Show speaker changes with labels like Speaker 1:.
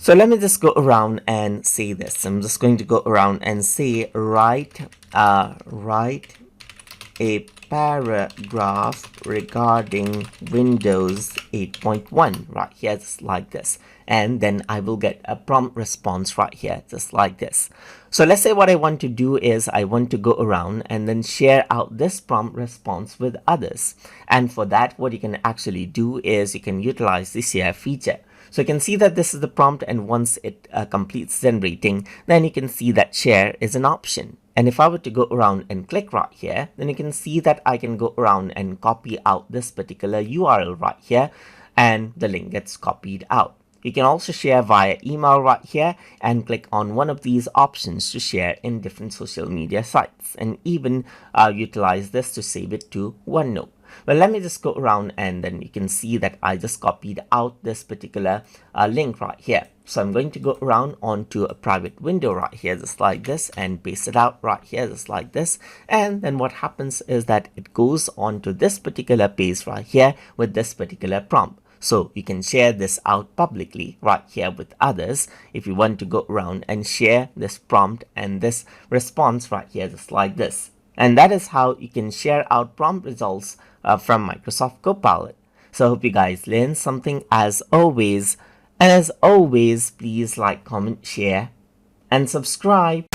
Speaker 1: So let me just go around and say this. I'm just going to go around and say write a paragraph regarding Windows 8.1 right here, just like this. And then I will get a prompt response right here, just like this. So let's say what I want to do is I want to go around and then share out this prompt response with others. And for that, what you can actually do is you can utilize the share feature. So you can see that this is the prompt, and once it completes generating, then you can see that share is an option. And if I were to go around and click right here, then you can see that I can go around and copy out this particular URL right here, and the link gets copied out. You can also share via email right here and click on one of these options to share in different social media sites, and even utilize this to save it to OneNote. Well, let me just go around and then you can see that I just copied out this particular link right here. So I'm going to go around onto a private window right here, just like this, and paste it out right here, just like this. And then what happens is that it goes onto this particular page right here with this particular prompt. So you can share this out publicly right here with others if you want to go around and share this prompt and this response right here, just like this. And that is how you can share out prompt results from Microsoft Copilot. So I hope you guys learned something as always. And as always, please like, comment, share, and subscribe.